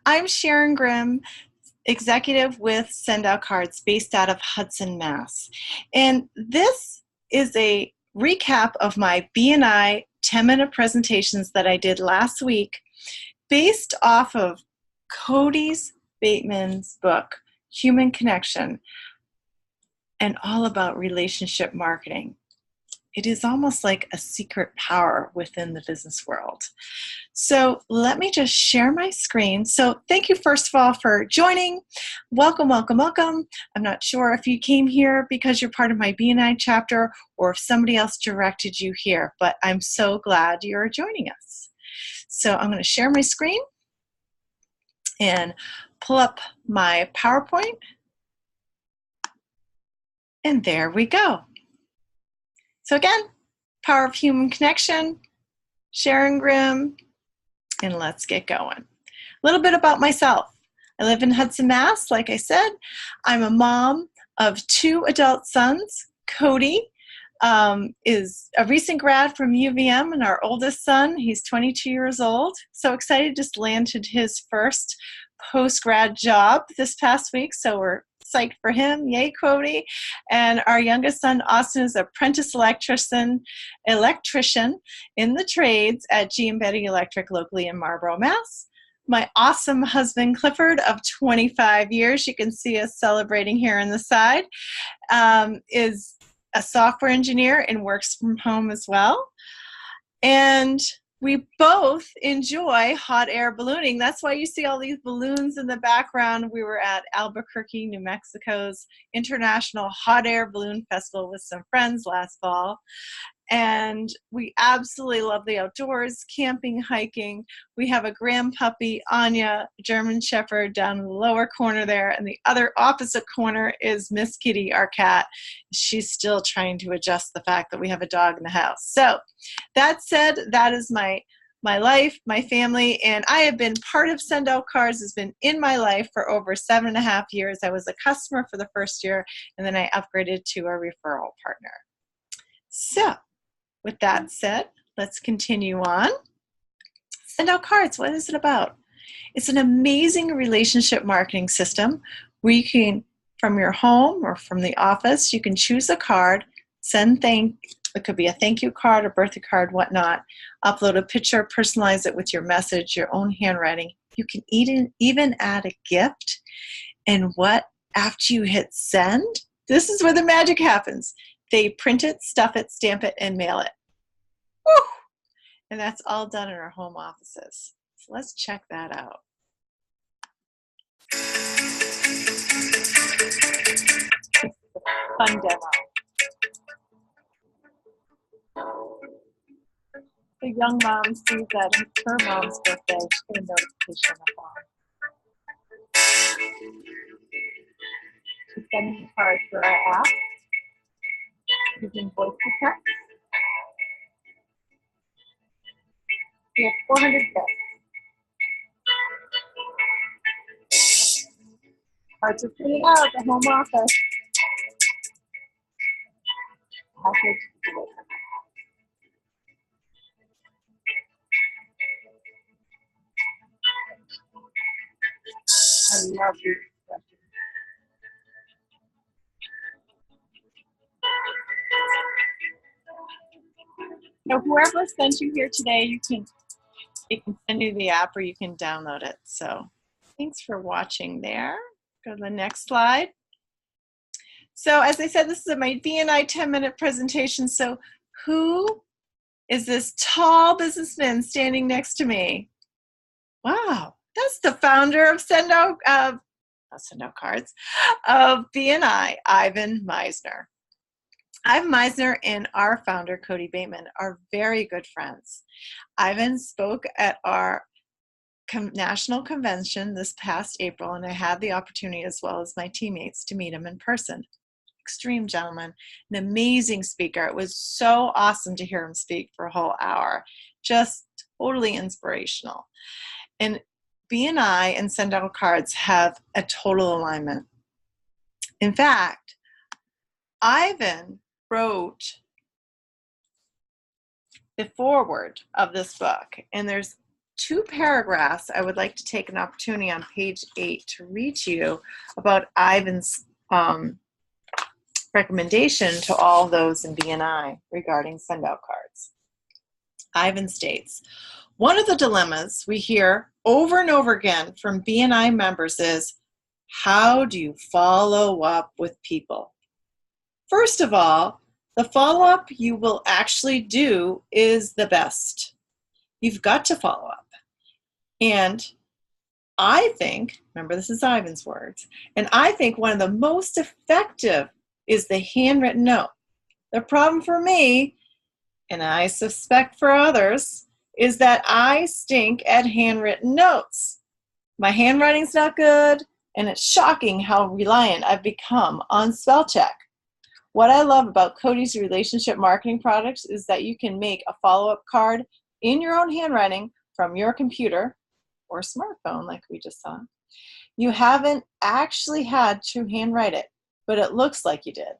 I'm Sharon Grimm, executive with Send Out Cards based out of Hudson, Mass. And this is a recap of my BNI 10-minute presentations that I did last week based off of Cody Bateman's book, Human Connection, and all about relationship marketing. It is almost like a secret power within the business world. So let me just share my screen. So thank you first of all for joining. Welcome, welcome, welcome. I'm not sure if you came here because you're part of my BNI chapter or if somebody else directed you here, but I'm so glad you're joining us. So I'm going to share my screen and pull up my PowerPoint. And there we go. So again, Power of Human Connection, Sharon Grimm, and let's get going. A little bit about myself. I live in Hudson, Mass. Like I said, I'm a mom of 2 adult sons. Cody is a recent grad from UVM, and our oldest son, he's 22 years old. So excited, just landed his first post-grad job this past week, so we're psyched for him. Yay, Cody. And our youngest son, Austin, is an apprentice electrician in the trades at G and Betty Electric locally in Marlborough, Mass. My awesome husband, Clifford, of 25 years, you can see us celebrating here on the side, is a software engineer and works from home as well. And we both enjoy hot air ballooning. That's why you see all these balloons in the background. We were at Albuquerque, New Mexico's International Hot Air Balloon Festival with some friends last fall. And we absolutely love the outdoors, camping, hiking. We have a Grimm puppy, Anya, German Shepherd, down in the lower corner there. And the other opposite corner is Miss Kitty, our cat. She's still trying to adjust the fact that we have a dog in the house. So that said, that is my life, my family, and I have been part of Send Out Cards. Has been in my life for over 7.5 years. I was a customer for the first year, and then I upgraded to a referral partner. So with that said, let's continue on. Send Out Cards, what is it about? It's an amazing relationship marketing system where you can, from your home or from the office, you can choose a card, it could be a thank you card, a birthday card, whatnot, upload a picture, personalize it with your message, your own handwriting. You can even add a gift. And after you hit send, this is where the magic happens. They print it, stuff it, stamp it, and mail it. Woo! And that's all done in our home offices. So let's check that out. It's a fun demo. The young mom sees that it's her mom's birthday. She's getting a notification on the phone. She's sending the card through our app using voice to text. We have 400 gifts. Cards are printed out at the home office. Package delivered. I love these expressions. Now, whoever sent you here today, it can send you the app or you can download it. So thanks for watching there. Go to the next slide. So as I said, this is my BNI 10-minute presentation. So who is this tall businessman standing next to me? Wow, that's the founder of Send Out Cards, of BNI, Ivan Meisner. Ivan Meisner and our founder, Cody Bateman, are very good friends. Ivan spoke at our national convention this past April, and I had the opportunity, as well as my teammates, to meet him in person. Extreme gentleman, an amazing speaker. It was so awesome to hear him speak for a whole hour. Just totally inspirational. And BNI and Send Out Cards have a total alignment. In fact, Ivan wrote the foreword of this book, and there's 2 paragraphs I would like to take an opportunity on page 8 to read to you about Ivan's recommendation to all those in BNI regarding send-out cards. Ivan states, one of the dilemmas we hear over and over again from BNI members is, how do you follow up with people? First of all, the follow-up you will actually do is the best. You've got to follow up. And I think, remember this is Ivan's words, and I think one of the most effective is the handwritten note. The problem for me, and I suspect for others, is that I stink at handwritten notes. My handwriting's not good, and it's shocking how reliant I've become on spell check. What I love about Cody's relationship marketing products is that you can make a follow-up card in your own handwriting from your computer or smartphone like we just saw. You haven't actually had to handwrite it, but it looks like you did.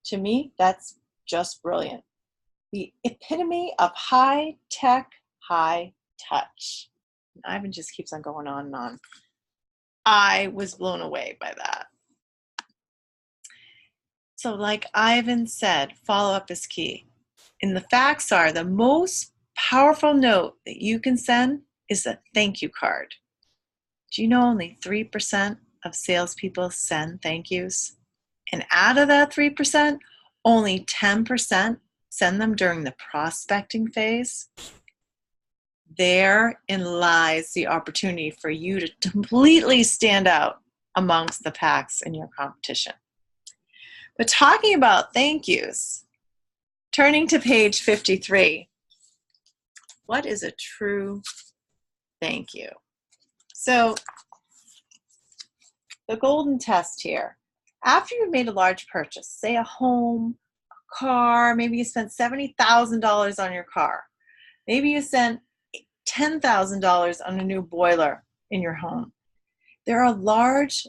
To me, that's just brilliant. The epitome of high-tech, high-touch. Ivan just keeps on going on and on. I was blown away by that. So like Ivan said, follow-up is key. And the facts are the most powerful note that you can send is a thank you card. Do you know only 3% of salespeople send thank yous? And out of that 3%, only 10% send them during the prospecting phase. Therein lies the opportunity for you to completely stand out amongst the packs in your competition. But talking about thank yous, turning to page 53, what is a true thank you? So the golden test here, after you've made a large purchase, say a home, a car, maybe you spent $70,000 on your car. Maybe you spent $10,000 on a new boiler in your home. There are large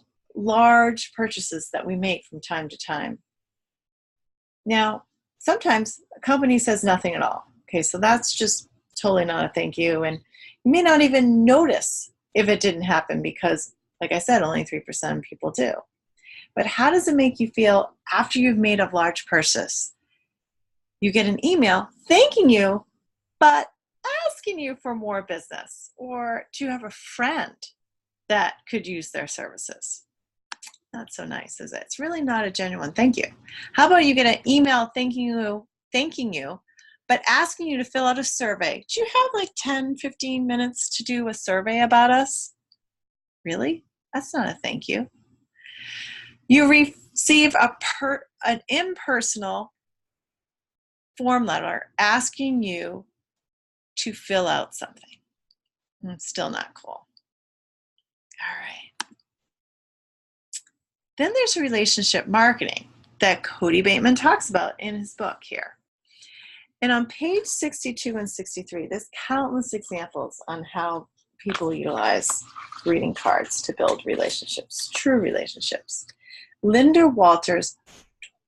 purchases that we make from time to time. Now, sometimes a company says nothing at all. Okay, so that's just totally not a thank you, and you may not even notice if it didn't happen because, like I said, only 3% of people do. But how does it make you feel after you've made a large purchase? You get an email thanking you, but asking you for more business, or do you have a friend that could use their services? Not so nice, is it? It's really not a genuine thank you. How about you get an email thanking you, but asking you to fill out a survey? Do you have like 10, 15 minutes to do a survey about us? Really? That's not a thank you. You receive an impersonal form letter asking you to fill out something. It's still not cool. All right. Then there's relationship marketing that Cody Bateman talks about in his book here. And on page 62 and 63, there's countless examples on how people utilize greeting cards to build relationships, true relationships. Linda Walters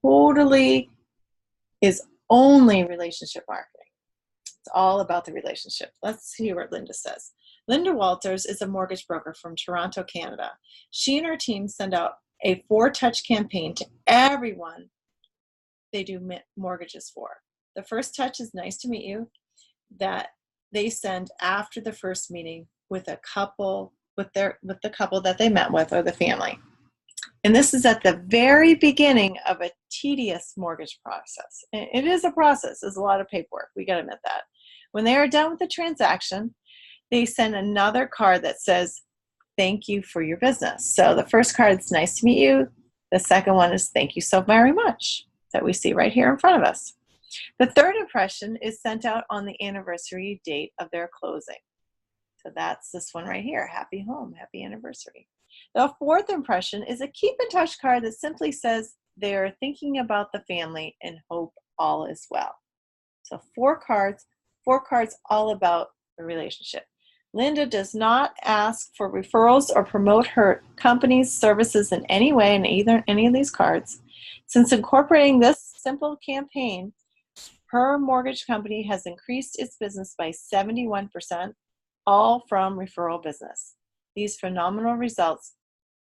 totally is only relationship marketing. It's all about the relationship. Let's see what Linda says. Linda Walters is a mortgage broker from Toronto, Canada. She and her team send out a 4-touch campaign to everyone they do mortgages for. The first touch is nice to meet you, that they send after the first meeting with a couple, with the couple that they met with or the family. And this is at the very beginning of a tedious mortgage process. It is a process. There's a lot of paperwork. We got to admit that. When they are done with the transaction, they send another card that says, thank you for your business. So the first card is nice to meet you. The second one is thank you so very much, that we see right here in front of us. The third impression is sent out on the anniversary date of their closing. So that's this one right here, happy home, happy anniversary. The fourth impression is a keep in touch card that simply says they're thinking about the family and hope all is well. So four cards all about the relationship. Linda does not ask for referrals or promote her company's services in any way in any of these cards. Since incorporating this simple campaign, her mortgage company has increased its business by 71%, all from referral business. These phenomenal results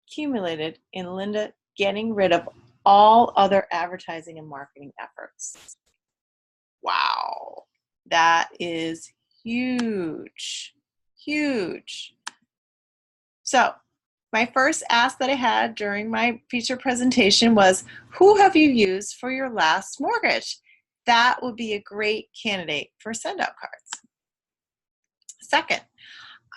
accumulated in Linda getting rid of all other advertising and marketing efforts. Wow, that is huge, huge. So my first ask that I had during my feature presentation was, who have you used for your last mortgage? That would be a great candidate for send-out cards. Second,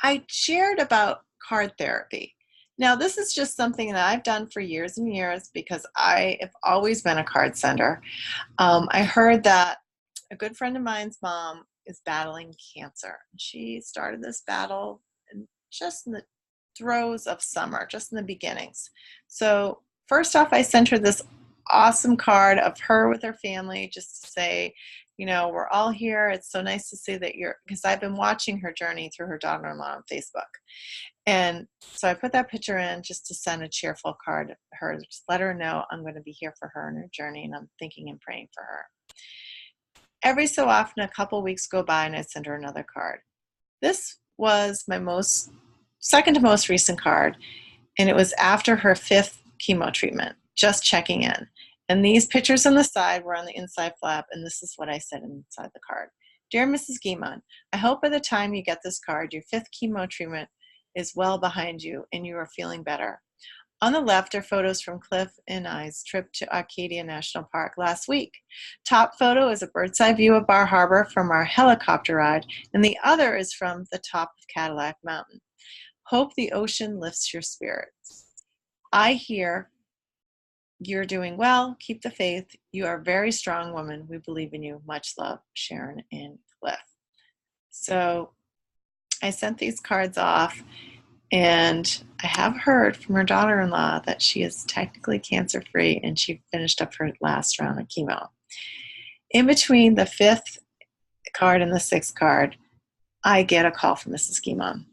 I shared about card therapy. Now, this is just something that I've done for years and years because I have always been a card sender. I heard that a good friend of mine's mom is battling cancer. She started this battle just in the throes of summer, just in the beginnings. So first off, I sent her this awesome card of her with her family just to say, you know, we're all here. It's so nice to see that you're, because I've been watching her journey through her daughter-in-law on Facebook. And so I put that picture in just to send a cheerful card to her, just let her know I'm going to be here for her in her journey and I'm thinking and praying for her. Every so often, a couple weeks go by and I send her another card. This was my second to most recent card, and it was after her 5th chemo treatment, just checking in. And these pictures on the side were on the inside flap, and this is what I said inside the card. Dear Mrs. Guimond, I hope by the time you get this card, your 5th chemo treatment is well behind you and you are feeling better. On the left are photos from Cliff and I's trip to Arcadia National Park last week. Top photo is a bird's eye view of Bar Harbor from our helicopter ride, and the other is from the top of Cadillac Mountain. Hope the ocean lifts your spirits. I hear you're doing well. Keep the faith. You are a very strong woman. We believe in you. Much love, Sharon and Cliff. So I sent these cards off, and I have heard from her daughter-in-law that she is technically cancer-free and she finished up her last round of chemo. In between the 5th card and the 6th card, I get a call from Mrs. Guimond.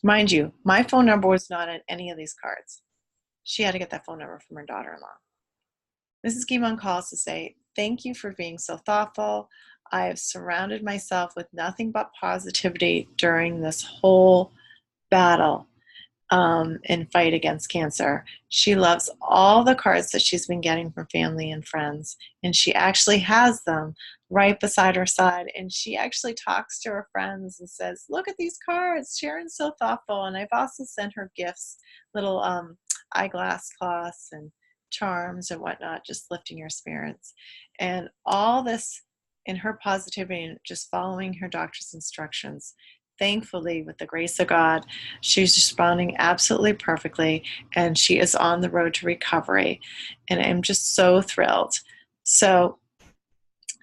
Mind you, my phone number was not on any of these cards. She had to get that phone number from her daughter-in-law. Mrs. Guimond calls to say, thank you for being so thoughtful. I have surrounded myself with nothing but positivity during this whole battle and fight against cancer. She loves all the cards that she's been getting from family and friends, and she actually has them right beside her side, and she actually talks to her friends and says, look at these cards, Sharon's so thoughtful. And I've also sent her gifts, little eyeglass cloths and charms and whatnot, just lifting her spirits. And all this in her positivity and just following her doctor's instructions. Thankfully, with the grace of God, she's responding absolutely perfectly, and she is on the road to recovery. And I'm just so thrilled. So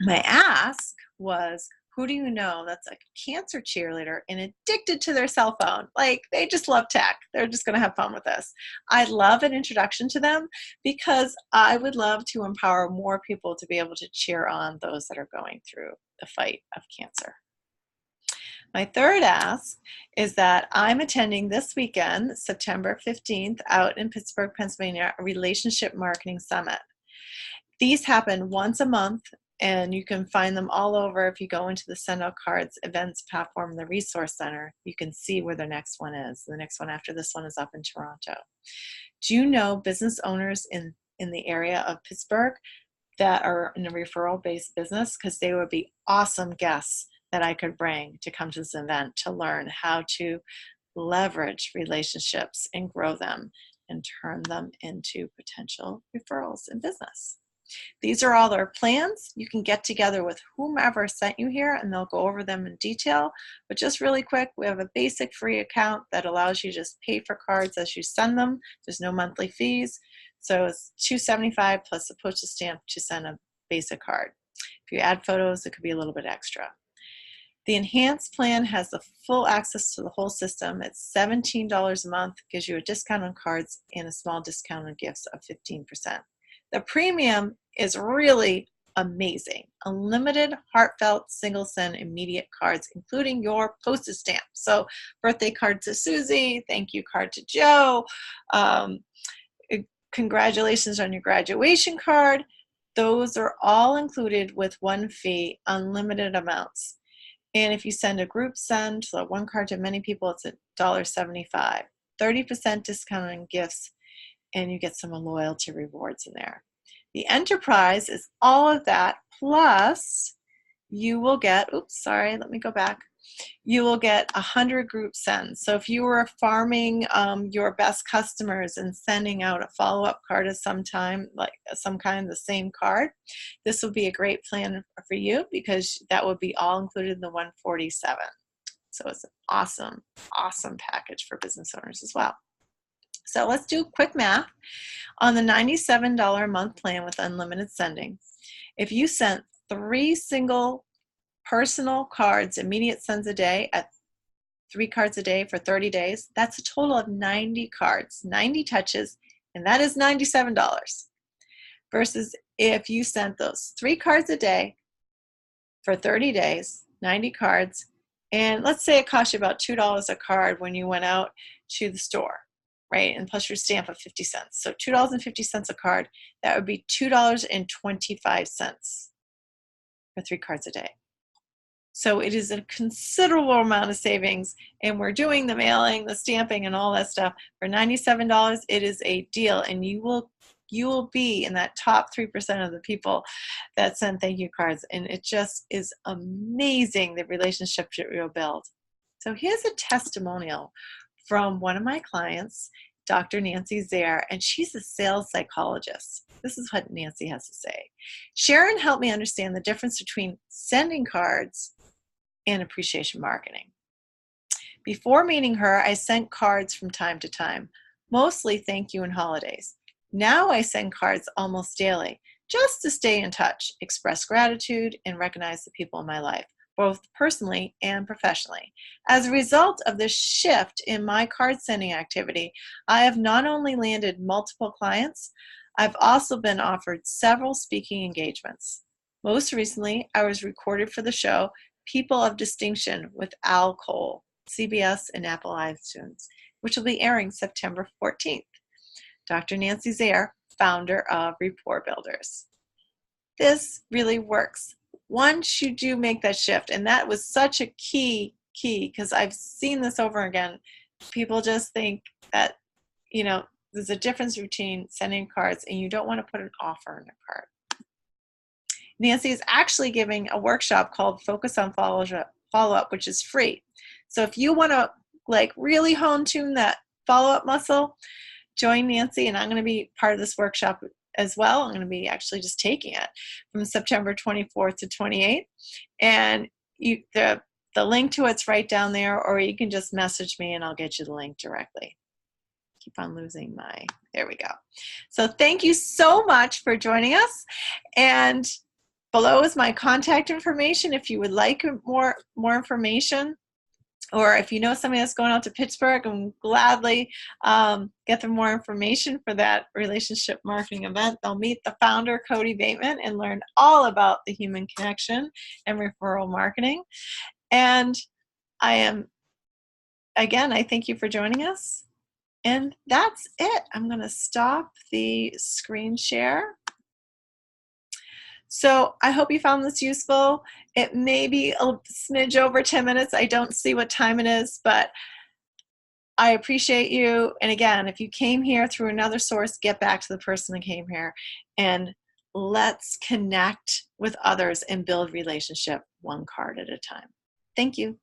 my ask was, who do you know that's a cancer cheerleader and addicted to their cell phone? Like, they just love tech. They're just going to have fun with this. I'd love an introduction to them because I would love to empower more people to be able to cheer on those that are going through the fight of cancer. My third ask is that I'm attending this weekend, September 15th, out in Pittsburgh, Pennsylvania, a relationship marketing summit. These happen once a month, and you can find them all over. If you go into the Send Out Cards events platform, the Resource Center, you can see where the next one is. The next one after this one is up in Toronto. Do you know business owners in the area of Pittsburgh that are in a referral-based business? Because they would be awesome guests that I could bring to come to this event to learn how to leverage relationships and grow them and turn them into potential referrals in business. These are all their plans. You can get together with whomever sent you here and they'll go over them in detail. But just really quick, we have a basic free account that allows you to just pay for cards as you send them. There's no monthly fees. So it's $275 plus a postage stamp to send a basic card. If you add photos, it could be a little bit extra. The enhanced plan has the full access to the whole system. It's $17 a month, gives you a discount on cards and a small discount on gifts of 15%. The premium is really amazing. Unlimited, heartfelt, single send, immediate cards, including your postage stamp. So birthday card to Susie, thank you card to Joe, congratulations on your graduation card. Those are all included with one fee, unlimited amounts. And if you send a group send, so one card to many people, it's $1.75. 30% discount on gifts, and you get some loyalty rewards in there. The enterprise is all of that, plus you will get, oops, sorry, let me go back. You will get 100 group sends. So if you were farming your best customers and sending out a follow-up card of some time, like some kind of the same card, this would be a great plan for you because that would be all included in the 147. So it's an awesome, awesome package for business owners as well. So let's do quick math. On the $97 a month plan with unlimited sending, if you sent 3 single personal cards, immediate sends a day at 3 cards a day for 30 days, that's a total of 90 cards, 90 touches, and that is $97. Versus if you sent those 3 cards a day for 30 days, 90 cards, and let's say it cost you about $2 a card when you went out to the store, right? And plus your stamp of 50 cents. So $2.50 a card, that would be $2.25 for 3 cards a day. So it is a considerable amount of savings, and we're doing the mailing, the stamping, and all that stuff for $97. It is a deal, and you will be in that top 3% of the people that send thank you cards, and it just is amazing the relationship that you'll build. So here's a testimonial from one of my clients, Dr. Nancy Zare, and she's a sales psychologist. This is what Nancy has to say. Sharon helped me understand the difference between sending cards and appreciation marketing. Before meeting her, I sent cards from time to time, mostly thank you and holidays. Now I send cards almost daily, just to stay in touch, express gratitude, and recognize the people in my life, both personally and professionally. As a result of this shift in my card sending activity, I have not only landed multiple clients, I've also been offered several speaking engagements. Most recently, I was recorded for the show People of Distinction with Al Cole, CBS and Apple iTunes, which will be airing September 14th. Dr. Nancy Zare, founder of Rapport Builders. This really works once you do make that shift, and that was such a key because I've seen this over again. People just think that, there's a difference between sending cards and you don't want to put an offer in a card. Nancy is actually giving a workshop called Focus on Follow-Up, which is free. So if you want to really tune that follow-up muscle, join Nancy, and I'm going to be part of this workshop as well. I'm going to be actually just taking it from September 24th to 28th. And the link to it's right down there, or you can just message me and I'll get you the link directly. Keep on losing there we go. So thank you so much for joining us. And below is my contact information if you would like more information, or if you know somebody that's going out to Pittsburgh, and gladly get them more information for that relationship marketing event. They'll meet the founder, Cody Bateman, and learn all about the human connection and referral marketing. And I thank you for joining us. And that's it. I'm going to stop the screen share. So I hope you found this useful. It may be a smidge over 10 minutes. I don't see what time it is, but I appreciate you. And again, if you came here through another source, get back to the person that came here, and let's connect with others and build relationship one card at a time. Thank you.